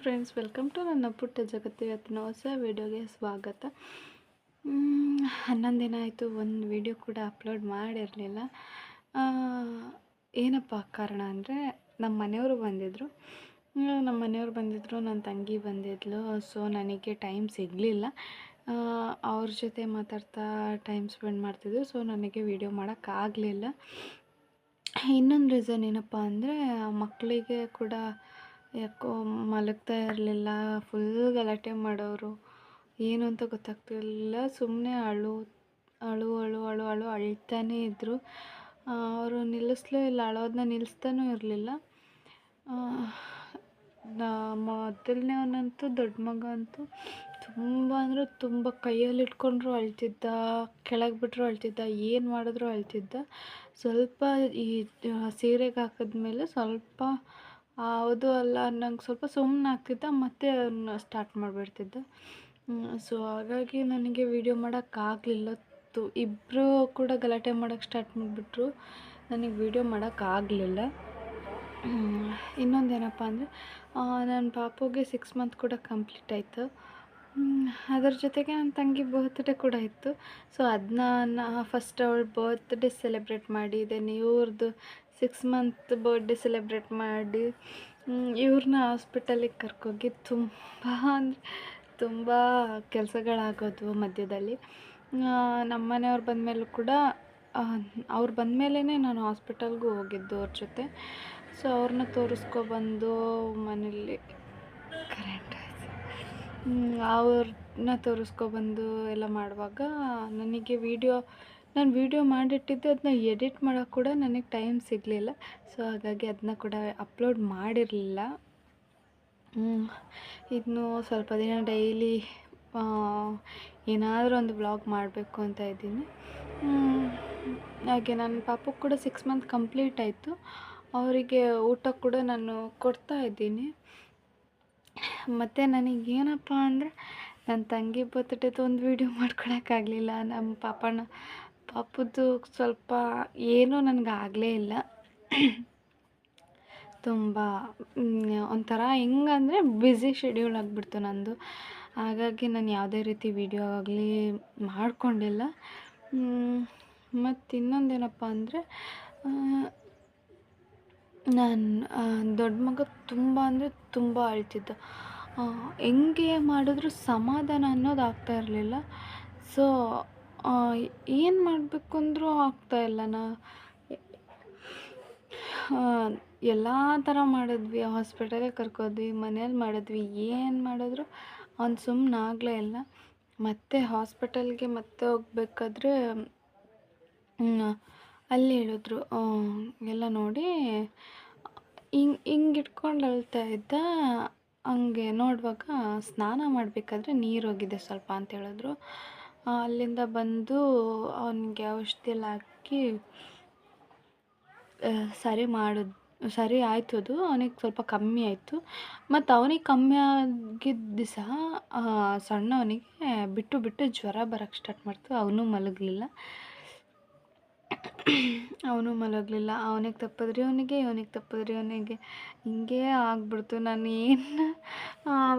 Friends, welcome to ನನ್ನ ಪುಟ್ಟ ಜಗತ್ತು. ಇವತ್ತಿನ ಹೊಸ ವಿಡಿಯೋಗೆ ಸ್ವಾಗತ. 11 ದಿನ ಆಯಿತು, ಒಂದು ವಿಡಿಯೋ ಕೂಡ ಅಪ್ಲೋಡ್ ಮಾಡಿರಲಿಲ್ಲ. ಏನಪ್ಪ ಕಾರಣ ಅಂದರೆ ನಮ್ಮ ಮನೆಯವರು ಬಂದಿದ್ದರು. ನನ್ನ ತಂಗಿ ಬಂದಿದ್ಲು. ಸೊ ನನಗೆ ಟೈಮ್ ಸಿಗಲಿಲ್ಲ. ಅವ್ರ ಜೊತೆ ಮಾತಾಡ್ತಾ ಟೈಮ್ ಸ್ಪೆಂಡ್ ಮಾಡ್ತಿದ್ದೆ. ಸೊ ನನಗೆ ವಿಡಿಯೋ ಮಾಡೋಕ್ಕಾಗಲಿಲ್ಲ. ಇನ್ನೊಂದು ರೀಸನ್ ಏನಪ್ಪ ಅಂದರೆ ಮಕ್ಕಳಿಗೆ ಕೂಡ ಯಾಕೋ ಮಲಗ್ತಾ ಇರಲಿಲ್ಲ. ಫುಲ್ ಗಲಾಟೆ ಮಾಡೋರು. ಏನು ಅಂತ ಗೊತ್ತಾಗ್ತಿರಲಿಲ್ಲ. ಸುಮ್ಮನೆ ಅಳು ಅಳು ಅಳು ಅಳು ಅಳು ಅಳ್ತಾನೇ ಇದ್ದರು. ಅವರು ನಿಲ್ಲಿಸ್ಲೂ ಇಲ್ಲ, ಅಳೋದನ್ನ ನಿಲ್ಲಿಸ್ತಾನೂ ಇರಲಿಲ್ಲ. ಮೊದಲನೇವನಂತೂ ದೊಡ್ಡ ಮಗ ಅಂತೂ ತುಂಬ ಅಂದರೆ ತುಂಬ ಕೈಯಲ್ಲಿ ಇಟ್ಕೊಂಡ್ರು ಅಳ್ತಿದ್ದ, ಕೆಳಗೆ ಬಿಟ್ಟರು ಅಳ್ತಿದ್ದ, ಏನು ಮಾಡಿದ್ರು ಅಳ್ತಿದ್ದ. ಸ್ವಲ್ಪ ಈ ಸೀರೆಗೆ ಹಾಕಿದ್ಮೇಲೆ ಸ್ವಲ್ಪ ಹೌದು ಅಲ್ಲ ಅನ್ನಂಗೆ ಸ್ವಲ್ಪ ಸುಮ್ಮನೆ ಆಗ್ತಿದ್ದ, ಮತ್ತೆ ಅವನ್ನ ಸ್ಟಾರ್ಟ್ ಮಾಡಿಬಿಡ್ತಿದ್ದ. ಸೊ ಹಾಗಾಗಿ ನನಗೆ ವೀಡಿಯೋ ಮಾಡೋಕ್ಕಾಗಲಿಲ್ಲ. ಇಬ್ಬರು ಕೂಡ ಗಲಾಟೆ ಮಾಡೋಕ್ಕೆ ಸ್ಟಾರ್ಟ್ ಮಾಡಿಬಿಟ್ರು. ನನಗೆ ವೀಡಿಯೋ ಮಾಡೋಕ್ಕಾಗಲಿಲ್ಲ. ಇನ್ನೊಂದೇನಪ್ಪ ಅಂದರೆ ನನ್ನ ಪಾಪುಗೆ 6 ಮಂತ್ ಕೂಡ ಕಂಪ್ಲೀಟ್ ಆಯಿತು. ಅದರ ಜೊತೆಗೆ ನನ್ನ ತಂಗಿ ಬರ್ತ್ಡೇ ಕೂಡ ಇತ್ತು. ಸೊ ಅದನ್ನ ಫಸ್ಟ್ ಅವಳ ಬರ್ತ್ಡೇ ಸೆಲೆಬ್ರೇಟ್ ಮಾಡಿ, ದೆನ್ ಇವ್ರದ್ದು 6 ಮಂತ್ ಬರ್ಡೇ ಸೆಲೆಬ್ರೇಟ್ ಮಾಡಿ, ಇವ್ರನ್ನ ಹಾಸ್ಪಿಟಲಿಗೆ ಕರ್ಕೋಗಿ ತುಂಬ ಕೆಲಸಗಳಾಗೋದ್ವು ಮಧ್ಯದಲ್ಲಿ. ನಮ್ಮ ಮನೆಯವ್ರು ಬಂದಮೇಲೂ ಕೂಡ ಅವ್ರು ಬಂದಮೇಲೇ ನಾನು ಹಾಸ್ಪಿಟಲ್ಗೂ ಹೋಗಿದ್ದು ಅವ್ರ ಜೊತೆ. ಸೊ ಅವ್ರನ್ನ ತೋರಿಸ್ಕೊಬಂದು ಮನೇಲಿ ಅವ್ರನ್ನ ತೋರಿಸ್ಕೊಬಂದು ಎಲ್ಲ ಮಾಡುವಾಗ ನನಗೆ ನಾನು ವೀಡಿಯೋ ಮಾಡಿಟ್ಟಿದ್ದೆ. ಅದನ್ನ ಎಡಿಟ್ ಮಾಡೋಕ್ಕೆ ಕೂಡ ನನಗೆ ಟೈಮ್ ಸಿಗಲಿಲ್ಲ. ಸೊ ಹಾಗಾಗಿ ಅದನ್ನ ಕೂಡ ಅಪ್ಲೋಡ್ ಮಾಡಿರಲಿಲ್ಲ. ಇನ್ನು ಸ್ವಲ್ಪ ದಿನ ಡೈಲಿ ಏನಾದರೂ ಒಂದು ವ್ಲಾಗ್ ಮಾಡಬೇಕು ಅಂತ ಇದ್ದೀನಿ. ಹಾಗೆ ನನ್ನ ಪಾಪು ಕೂಡ 6 ಮಂತ್ ಕಂಪ್ಲೀಟ್ ಆಯಿತು. ಅವರಿಗೆ ಊಟ ಕೂಡ ನಾನು ಕೊಡ್ತಾ ಇದ್ದೀನಿ. ಮತ್ತು ನನಗೇನಪ್ಪ ಅಂದರೆ ನನ್ನ ತಂಗಿ ಬರ್ತ್ಡೇದು ಒಂದು ವೀಡಿಯೋ ಮಾಡ್ಕೊಳಕ್ಕಾಗಲಿಲ್ಲ. ನಮ್ಮ ಪಾಪುದು ಸ್ವಲ್ಪ ಏನೂ ನನಗಾಗಲೇ ಇಲ್ಲ. ತುಂಬ ಒಂಥರ ಹೆಂಗಂದರೆ ಬ್ಯುಸಿ ಶೆಡ್ಯೂಲ್ ಆಗಿಬಿಡ್ತು ನಂದು. ಹಾಗಾಗಿ ನಾನು ಯಾವುದೇ ರೀತಿ ವೀಡಿಯೋ ಆಗಲಿ ಮಾಡಿಕೊಂಡಿಲ್ಲ. ಮತ್ತು ಇನ್ನೊಂದೇನಪ್ಪ ಅಂದರೆ ದೊಡ್ಡ ಮಗ ತುಂಬ ಅಂದರೆ ತುಂಬ ಅಳ್ತಿದ್ದ. ಹೆಂಗೆ ಮಾಡಿದ್ರೂ ಸಮಾಧಾನ ಅನ್ನೋದು ಆಗ್ತಾಯಿರಲಿಲ್ಲ. ಸೊ ಏನು ಮಾಡಬೇಕು ಅಂದರೂ ಆಗ್ತಾಯಿಲ್ಲ. ಎಲ್ಲ ಥರ ಮಾಡಿದ್ವಿ, ಹಾಸ್ಪಿಟಲಿಗೆ ಕರ್ಕೋದ್ವಿ, ಮನೇಲಿ ಮಾಡಿದ್ವಿ, ಏನು ಮಾಡಿದ್ರು ಅವ್ನು ಸುಮ್ಮನೆ ಆಗಲೇ ಇಲ್ಲ. ಮತ್ತು ಹಾಸ್ಪಿಟಲ್ಗೆ ಮತ್ತೆ ಹೋಗ್ಬೇಕಾದ್ರೆ ಅಲ್ಲಿ ಹೇಳಿದ್ರು ಎಲ್ಲ ನೋಡಿ ಹಿಂಗೆ ಇಟ್ಕೊಂಡು ಅಳ್ತಾ ಇದ್ದ. ಹಂಗೆ ನೋಡುವಾಗ ಸ್ನಾನ ಮಾಡಬೇಕಾದ್ರೆ ನೀರು ಹೋಗಿದೆ ಸ್ವಲ್ಪ ಅಂತ ಹೇಳಿದ್ರು. ಅಲ್ಲಿಂದ ಬಂದು ಅವನಿಗೆ ಔಷಧಿ ಎಲ್ಲ ಹಾಕಿ ಸರಿ ಆಯಿತು. ಅದು ಅವನಿಗೆ ಸ್ವಲ್ಪ ಕಮ್ಮಿ ಆಯಿತು. ಮತ್ತು ಅವನಿಗೆ ಕಮ್ಮಿ ಆಗಿದ್ದ ದಿವಸ ಸಣ್ಣವನಿಗೆ ಬಿಟ್ಟು ಜ್ವರ ಬರೋಕ್ಕೆ ಸ್ಟಾರ್ಟ್ ಮಾಡ್ತು. ಅವನು ಮಲಗಲಿಲ್ಲ. ಅವನಿಗೆ ತಪ್ಪಿದ್ರೆ ಅವನಿಗೆ, ಇವನಿಗೆ ತಪ್ಪಿದ್ರೆ ಅವನಿಗೆ, ಹಿಂಗೇ ಆಗ್ಬಿಡ್ತು. ನಾನು ಏನು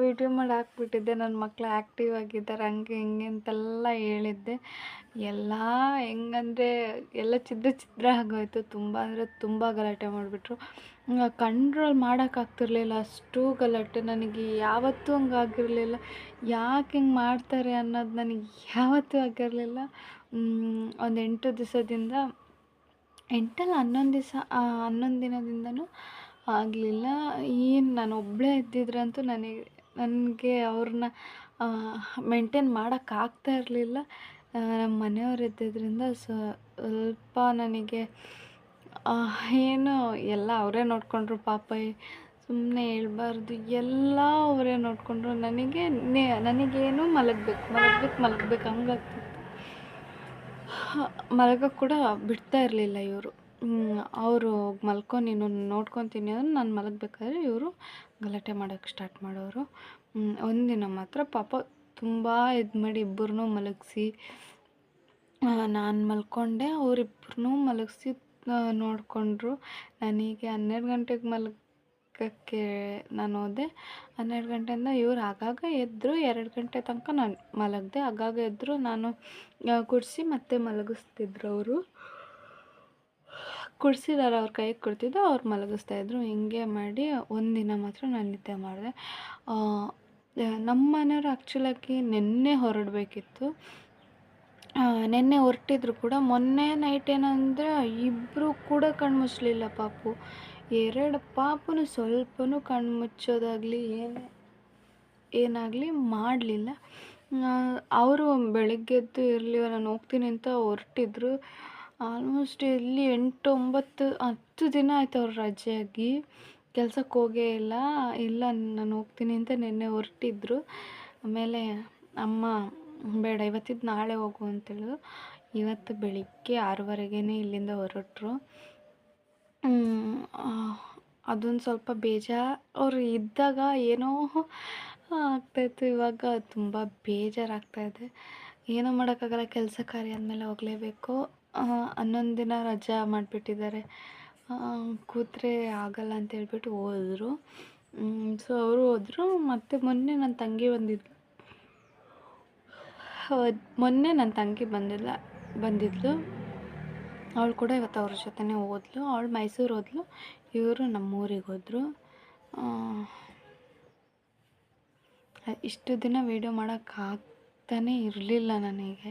ವೀಡಿಯೋ ಮಾಡಿ ಹಾಕ್ಬಿಟ್ಟಿದ್ದೆ, ನನ್ನ ಮಕ್ಕಳು ಆ್ಯಕ್ಟಿವ್ ಆಗಿದ್ದಾರೆ ಹಂಗೆ ಹಿಂಗೆ ಅಂತೆಲ್ಲ ಹೇಳಿದ್ದೆ. ಎಲ್ಲ ಹೆಂಗಂದರೆ ಎಲ್ಲ ಛಿದ್ರ ಆಗೋಯ್ತು. ತುಂಬ ಅಂದರೆ ತುಂಬ ಗಲಾಟೆ ಮಾಡಿಬಿಟ್ರು. ಕಂಟ್ರೋಲ್ ಮಾಡೋಕ್ಕಾಗ್ತಿರ್ಲಿಲ್ಲ, ಅಷ್ಟು ಗಲಾಟೆ. ನನಗೆ ಯಾವತ್ತೂ ಹಂಗಾಗಿರಲಿಲ್ಲ. ಯಾಕೆ ಹಿಂಗೆ ಮಾಡ್ತಾರೆ ಅನ್ನೋದು ನನಗೆ ಯಾವತ್ತೂ ಆಗಿರಲಿಲ್ಲ. ಒಂದು 8 ದಿವಸದಿಂದ 11 ದಿವಸ 11 ದಿನದಿಂದನೂ ಆಗಲಿಲ್ಲ. ಏನು ನಾನು ಒಬ್ಬಳೇ ಇದ್ದಿದ್ರಂತೂ ನನಗೆ ಅವ್ರನ್ನ ಮೇಂಟೈನ್ ಮಾಡೋಕ್ಕಾಗ್ತಾ ಇರಲಿಲ್ಲ. ನಮ್ಮ ಮನೆಯವ್ರು ಇದ್ದಿದ್ದರಿಂದ ಸ್ವಲ್ಪ ನನಗೆ ಏನು ಎಲ್ಲ ಅವರೇ ನೋಡಿಕೊಂಡ್ರು. ಪಾಪ ಸುಮ್ಮನೆ ಹೇಳ್ಬಾರ್ದು, ಎಲ್ಲ ಅವರೇ ನೋಡಿಕೊಂಡ್ರು. ನನಗೇನು ಮಲಗಬೇಕು ಹಂಗಾಗ್ತಿತ್ತು. ಮಲಗೋಕ್ಕೆ ಕೂಡ ಬಿಡ್ತಾ ಇರಲಿಲ್ಲ ಇವರು. ಅವರು ಮಲ್ಕೊ, ನೀನು ನೋಡ್ಕೊತೀನಿ ಅಂದ್ರೆ ನಾನು ಮಲಗಬೇಕಾದ್ರೆ ಇವರು ಗಲಾಟೆ ಮಾಡೋಕ್ಕೆ ಸ್ಟಾರ್ಟ್ ಮಾಡೋರು. ಒಂದಿನ ಮಾತ್ರ ಪಾಪ ತುಂಬ ಇದು ಮಾಡಿ ಇಬ್ಬರನ್ನೂ ಮಲಗಿಸಿ ನಾನು ಮಲ್ಕೊಂಡೆ. ಅವರಿಬ್ಬರನ್ನೂ ಮಲಗಿಸಿ ನೋಡಿಕೊಂಡ್ರು. ನನಗೆ 12 ಗಂಟೆಗೆ ನಾಟಕಕ್ಕೆ ನಾನು ಹೋದೆ. 12 ಗಂಟೆಯಿಂದ ಇವ್ರು ಆಗಾಗ ಎದ್ದರು. 2 ಗಂಟೆ ತನಕ ನಾನು ಮಲಗಿದೆ. ಆಗಾಗ ಎದ್ದರು, ನಾನು ಕುಡಿಸಿ ಮತ್ತೆ ಮಲಗಿಸ್ತಿದ್ರು ಅವರು. ಕುಡಿಸಿದಾರೆ, ಅವ್ರ ಕೈಗೆ ಕೊಡ್ತಿದ್ದು, ಅವ್ರು ಮಲಗಿಸ್ತಾಯಿದ್ರು. ಹಿಂಗೆ ಮಾಡಿ ಒಂದಿನ ಮಾತ್ರ ನಾನು ನಿದ್ದೆ ಮಾಡಿದೆ. ನಮ್ಮ ಮನೆಯವ್ರು ಆ್ಯಕ್ಚುಲಾಗಿ ನಿನ್ನೆ ಹೊರಡಬೇಕಿತ್ತು. ನಿನ್ನೆ ಹೊರಟಿದ್ರು ಕೂಡ. ಮೊನ್ನೆ ನೈಟ್ ಏನಂದರೆ ಇಬ್ಬರು ಕೂಡ ಕಣ್ಣು ಮುಚ್ಚಲಿಲ್ಲ ಪಾಪು. 2 ಪಾಪುನು ಸ್ವಲ್ಪನೂ ಕಣ್ಣು ಮುಚ್ಚೋದಾಗಲಿ ಏನಾಗಲಿ ಮಾಡಲಿಲ್ಲ. ಅವರು ಬೆಳಗ್ಗೆದ್ದು ಇರಲಿ ನಾನು ಹೋಗ್ತೀನಿ ಅಂತ ಹೊರಟಿದ್ರು. ಆಲ್ಮೋಸ್ಟ್ ಇಲ್ಲಿ 8, 9, 10 ದಿನ ಆಯ್ತು ಅವ್ರು ರಜೆಯಾಗಿ. ಕೆಲ್ಸಕ್ಕೆ ಹೋಗೇ ಇಲ್ಲ. ಇಲ್ಲ ನಾನು ಹೋಗ್ತೀನಿ ಅಂತ ನಿನ್ನೆ ಹೊರಟಿದ್ರು. ಆಮೇಲೆ ಅಮ್ಮ ಬೇಡ ಇವತ್ತಿದ್ದು ನಾಳೆ ಹೋಗು ಅಂತೇಳಿದ್ರು. ಇವತ್ತು ಬೆಳಿಗ್ಗೆ 6:30ಗೆ ಇಲ್ಲಿಂದ ಹೊರಟರು. ಅದೊಂದು ಸ್ವಲ್ಪ ಅವ್ರು ಇದ್ದಾಗ ಏನೋ ಆಗ್ತಾಯಿತ್ತು. ಇವಾಗ ತುಂಬ ಬೇಜಾರಾಗ್ತಾಯಿದೆ. ಏನೂ ಮಾಡೋಕ್ಕಾಗಲ್ಲ, ಕೆಲಸ ಕಾರ್ಯ ಅಂದಮೇಲೆ ಹೋಗಲೇಬೇಕು. 11 ದಿನ ರಜಾ ಮಾಡಿಬಿಟ್ಟಿದ್ದಾರೆ. ಕೂತ್ರೆ ಆಗಲ್ಲ ಅಂತ ಹೇಳ್ಬಿಟ್ಟು ಹೋದರು. ಸೊ ಅವರು ಹೋದರು. ಮತ್ತು ಮೊನ್ನೆ ನನ್ನ ತಂಗಿ ಬಂದಿದ್ಲು. ಅವಳು ಕೂಡ ಇವತ್ತು ಅವ್ರ ಜೊತೆನೇ ಹೋದ್ಲು. ಅವಳು ಮೈಸೂರು ಹೋದ್ಲು, ಇವರು ನಮ್ಮೂರಿಗೆ ಹೋದರು. ಇಷ್ಟು ದಿನ ವೀಡಿಯೋ ಮಾಡೋಕ್ಕಾಗ್ತಾನೇ ಇರಲಿಲ್ಲ ನನಗೆ.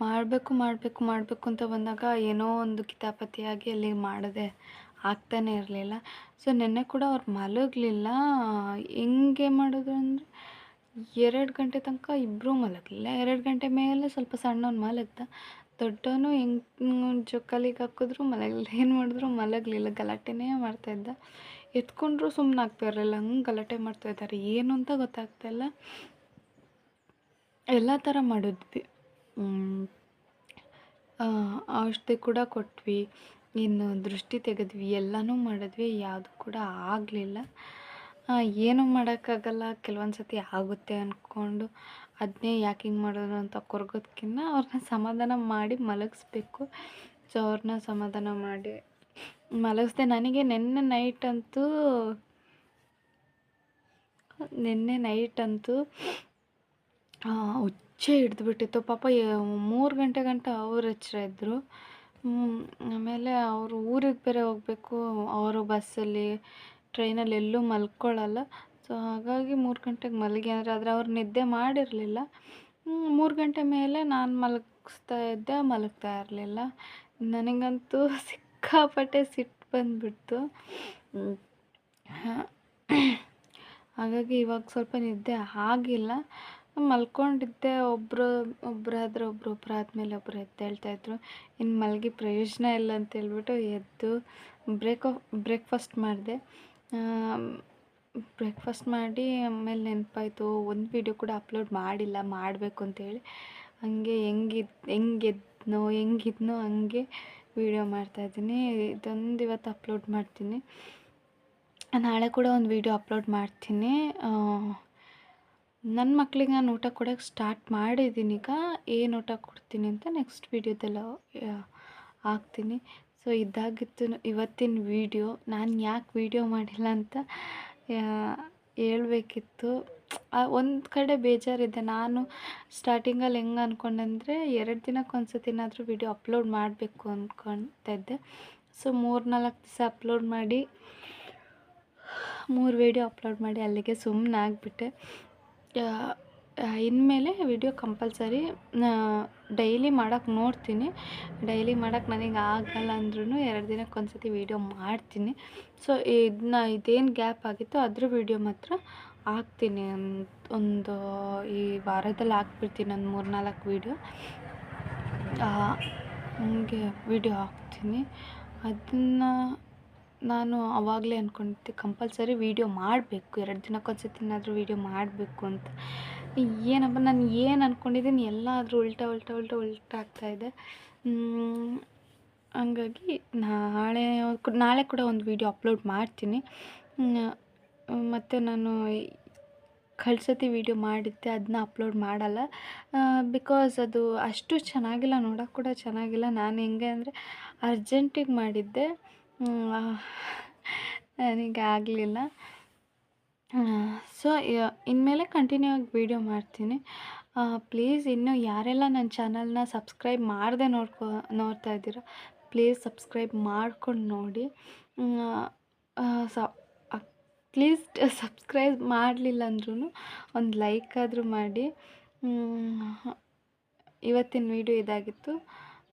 ಮಾಡಬೇಕು ಅಂತ ಬಂದಾಗ ಏನೋ ಒಂದು ಕಿತಾಪತಿಯಾಗಿ ಅಲ್ಲಿ ಮಾಡದೆ ಆಗ್ತಾನೇ ಇರಲಿಲ್ಲ. ಸೊ ನೆನ್ನೆ ಕೂಡ ಅವ್ರು ಮಲಗಲಿಲ್ಲ. ಹೆಂಗೆ ಮಾಡಿದ್ರು ಅಂದರೆ 2 ಗಂಟೆ ತನಕ ಇಬ್ಬರೂ ಮಲಗಲಿಲ್ಲ. 2 ಗಂಟೆ ಮೇಲೆ ಸ್ವಲ್ಪ ಸಣ್ಣವನು ಮಲಗ್ದ. ದೊಡ್ಡವನು ಹೆಂಗೆ ಜೋಕಾಲಿಗೆ ಹಾಕಿದ್ರು ಮಲಗಲಿಲ್ಲ, ಏನು ಮಾಡಿದ್ರು ಮಲಗಲಿಲ್ಲ. ಗಲಾಟೆನೇ ಮಾಡ್ತಾಯಿದ್ದ. ಎತ್ಕೊಂಡ್ರು ಸುಮ್ಮನೆ ಆಗ್ತಾಯಿರಲಿಲ್ಲ, ಹಂಗೆ ಗಲಾಟೆ ಮಾಡ್ತಾಯಿದ್ದಾರೆ. ಏನು ಅಂತ ಗೊತ್ತಾಗ್ತಾಯಿಲ್ಲ. ಎಲ್ಲ ಥರ ಮಾಡಿದ್ವಿ. ಔಷಧಿ ಕೂಡ ಕೊಟ್ವಿ, ಇನ್ನು ದೃಷ್ಟಿ ತೆಗೆದ್ವಿ, ಎಲ್ಲನೂ ಮಾಡಿದ್ವಿ. ಯಾವುದು ಕೂಡ ಆಗಲಿಲ್ಲ. ಏನೂ ಮಾಡೋಕ್ಕಾಗಲ್ಲ. ಕೆಲವೊಂದು ಸತಿ ಆಗುತ್ತೆ ಅಂದ್ಕೊಂಡು ಅದನ್ನೇ ಯಾಕೆ ಹಿಂಗೆ ಮಾಡೋದು ಅಂತ ಕೊರಗೋದಕ್ಕಿಂತ ಅವ್ರನ್ನ ಸಮಾಧಾನ ಮಾಡಿ ಮಲಗಿಸ್ಬೇಕು. ಸೊ ಅವ್ರನ್ನ ಸಮಾಧಾನ ಮಾಡಿ ಮಲಗಿಸ್ದೆ. ನನಗೆ ನಿನ್ನೆ ನೈಟಂತೂ ಹುಚ್ಚೆ ಹಿಡಿದ್ಬಿಟ್ಟಿತ್ತು. ಪಾಪ 3 ಗಂಟೆ ಗಂಟ ಅವ್ರು ಎಚ್ಚರ ಇದ್ದರು. ಆಮೇಲೆ ಅವರು ಊರಿಗೆ ಬೇರೆ ಹೋಗಬೇಕು. ಅವರು ಬಸ್ಸಲ್ಲಿ ಟ್ರೈನಲ್ಲಿ ಎಲ್ಲೂ ಮಲ್ಕೊಳ್ಳಲ್ಲ. ಸೊ ಹಾಗಾಗಿ 3 ಗಂಟೆಗೆ ಮಲಗಿ ಆದರೆ ಅವ್ರು ನಿದ್ದೆ ಮಾಡಿರಲಿಲ್ಲ. 3 ಗಂಟೆ ಮೇಲೆ ನಾನು ಮಲಗ್ತಾ ಇರಲಿಲ್ಲ. ನನಗಂತೂ ಸಿಕ್ಕಾಪಟ್ಟೆ ಸಿಟ್ಟು ಬಂದುಬಿಡ್ತು. ಹಾಗಾಗಿ ಇವಾಗ ಸ್ವಲ್ಪ ನಿದ್ದೆ ಆಗಿಲ್ಲ. ಮಲ್ಕೊಂಡಿದ್ದೆ. ಒಬ್ಬರಾದ್ಮೇಲೆ ಒಬ್ಬರು ಎದ್ದೇಳ್ತಾಯಿದ್ರು. ಇನ್ನು ಮಲಗಿ ಪ್ರಯೋಜನ ಇಲ್ಲ ಅಂತೇಳ್ಬಿಟ್ಟು ಎದ್ದು ಬ್ರೇಕ್ಫಾಸ್ಟ್ ಮಾಡಿದೆ. ಬ್ರೇಕ್ಫಾಸ್ಟ್ ಮಾಡಿ ಆಮೇಲೆ ನೆನಪಾಯಿತು ಒಂದು ವೀಡಿಯೋ ಕೂಡ ಅಪ್ಲೋಡ್ ಮಾಡಿಲ್ಲ, ಮಾಡಬೇಕು ಅಂತೇಳಿ. ಹಂಗೆ ಹೆಂಗಿದ್ನೋ ಹಂಗೆ ವೀಡಿಯೋ ಮಾಡ್ತಾಯಿದ್ದೀನಿ. ಇದೊಂದು ಇವತ್ತು ಅಪ್ಲೋಡ್ ಮಾಡ್ತೀನಿ. ನಾಳೆ ಕೂಡ ಒಂದು ವೀಡಿಯೋ ಅಪ್ಲೋಡ್ ಮಾಡ್ತೀನಿ. ನನ್ನ ಮಕ್ಕಳಿಗೆ ನಾನು ಊಟ ಕೊಡೋಕ್ಕೆ ಸ್ಟಾರ್ಟ್ ಮಾಡಿದ್ದೀನಿ. ಈಗ ಏನು ಊಟ ಕೊಡ್ತೀನಿ ಅಂತ ನೆಕ್ಸ್ಟ್ ವೀಡಿಯೋದೆಲ್ಲ ಹಾಕ್ತೀನಿ. ಸೊ ಇದಾಗಿತ್ತು ಇವತ್ತಿನ ವೀಡಿಯೋ. ನಾನು ಯಾಕೆ ವೀಡಿಯೋ ಮಾಡಿಲ್ಲ ಅಂತ ಹೇಳ್ಬೇಕಿತ್ತು. ಒಂದು ಕಡೆ ಬೇಜಾರಿದೆ. ನಾನು ಸ್ಟಾರ್ಟಿಂಗಲ್ಲಿ ಹೆಂಗೆ ಅಂದ್ಕೊಂಡೆಂದರೆ 2 ದಿನಕ್ಕೊಂದ್ಸತಿನಾದರೂ ವೀಡಿಯೋ ಅಪ್ಲೋಡ್ ಮಾಡಬೇಕು ಅಂದ್ಕೊಳ್ತಾ ಇದ್ದೆ. ಸೊ 3-4 ದಿವಸ ಅಪ್ಲೋಡ್ ಮಾಡಿ 3 ವೀಡಿಯೋ ಅಪ್ಲೋಡ್ ಮಾಡಿ ಅಲ್ಲಿಗೆ ಸುಮ್ಮನಾಗ್ಬಿಟ್ಟೆ. ಇನ್ಮೇಲೆ ವೀಡಿಯೋ ಕಂಪಲ್ಸರಿ ಡೈಲಿ ಮಾಡೋಕ್ಕೆ ನೋಡ್ತೀನಿ. ಡೈಲಿ ಮಾಡೋಕ್ಕೆ ನನಗೆ ಆಗಲ್ಲ ಅಂದ್ರೂ 2 ದಿನಕ್ಕೊಂದ್ಸತಿ ವೀಡಿಯೋ ಮಾಡ್ತೀನಿ. ಸೊ ಇದೇನು ಗ್ಯಾಪ್ ಆಗಿತ್ತು ಅದ್ರ ವೀಡಿಯೋ ಮಾತ್ರ ಹಾಕ್ತೀನಿ. ಒಂದು ಈ ವಾರದಲ್ಲಿ ಹಾಕ್ಬಿಡ್ತೀನಿ ಒಂದು 3-4 ವೀಡಿಯೋ. ಹಂಗೆ ವೀಡಿಯೋ ಹಾಕ್ತೀನಿ. ಅದನ್ನು ನಾನು ಆವಾಗಲೇ ಅಂದ್ಕೊಂಡಿದ್ದೆ ಕಂಪಲ್ಸರಿ ವೀಡಿಯೋ ಮಾಡಬೇಕು, 2 ದಿನಕ್ಕೊಂದ್ಸತಿನಾದರೂ ವೀಡಿಯೋ ಮಾಡಬೇಕು ಅಂತ. ಏನಪ್ಪ ನಾನು ಏನು ಅಂದ್ಕೊಂಡಿದ್ದೀನಿ ಎಲ್ಲಾದರೂ ಉಲ್ಟಾ ಆಗ್ತಾಯಿದೆ. ಹಂಗಾಗಿ ನಾಳೆ ಕೂಡ ಒಂದು ವೀಡಿಯೋ ಅಪ್ಲೋಡ್ ಮಾಡ್ತೀನಿ. ಮತ್ತು ನಾನು ಕಳ್ಸತಿ ವೀಡಿಯೋ ಮಾಡಿದ್ದೆ ಅದನ್ನ ಅಪ್ಲೋಡ್ ಮಾಡಲ್ಲ. ಬಿಕಾಸ್ ಅದು ಅಷ್ಟು ಚೆನ್ನಾಗಿಲ್ಲ, ನೋಡೋಕ್ಕೆ ಕೂಡ ಚೆನ್ನಾಗಿಲ್ಲ. ನಾನು ಹೆಂಗೆ ಅಂದರೆ ಅರ್ಜೆಂಟಿಗೆ ಮಾಡಿದ್ದೆ. ನನಗೆ ಆಗಲಿಲ್ಲ. ಸೊ ಇನ್ಮೇಲೆ ಕಂಟಿನ್ಯೂ ಆಗಿ ವೀಡಿಯೋ ಮಾಡ್ತೀನಿ. ಪ್ಲೀಸ್ ಇನ್ನೂ ಯಾರೆಲ್ಲ ನನ್ನ ಚಾನಲ್ನ ಸಬ್ಸ್ಕ್ರೈಬ್ ಮಾಡದೆ ನೋಡ್ತಾ ಇದ್ದೀರೋ ಪ್ಲೀಸ್ ಸಬ್ಸ್ಕ್ರೈಬ್ ಮಾಡ್ಕೊಂಡು ನೋಡಿ. ಸ ಅಟ್ಲೀಸ್ಟ್ ಸಬ್ಸ್ಕ್ರೈಬ್ ಮಾಡಲಿಲ್ಲ ಅಂದ್ರೂ ಒಂದು ಲೈಕ್ ಆದರೂ ಮಾಡಿ. ಇವತ್ತಿನ ವೀಡಿಯೋ ಇದಾಗಿತ್ತು.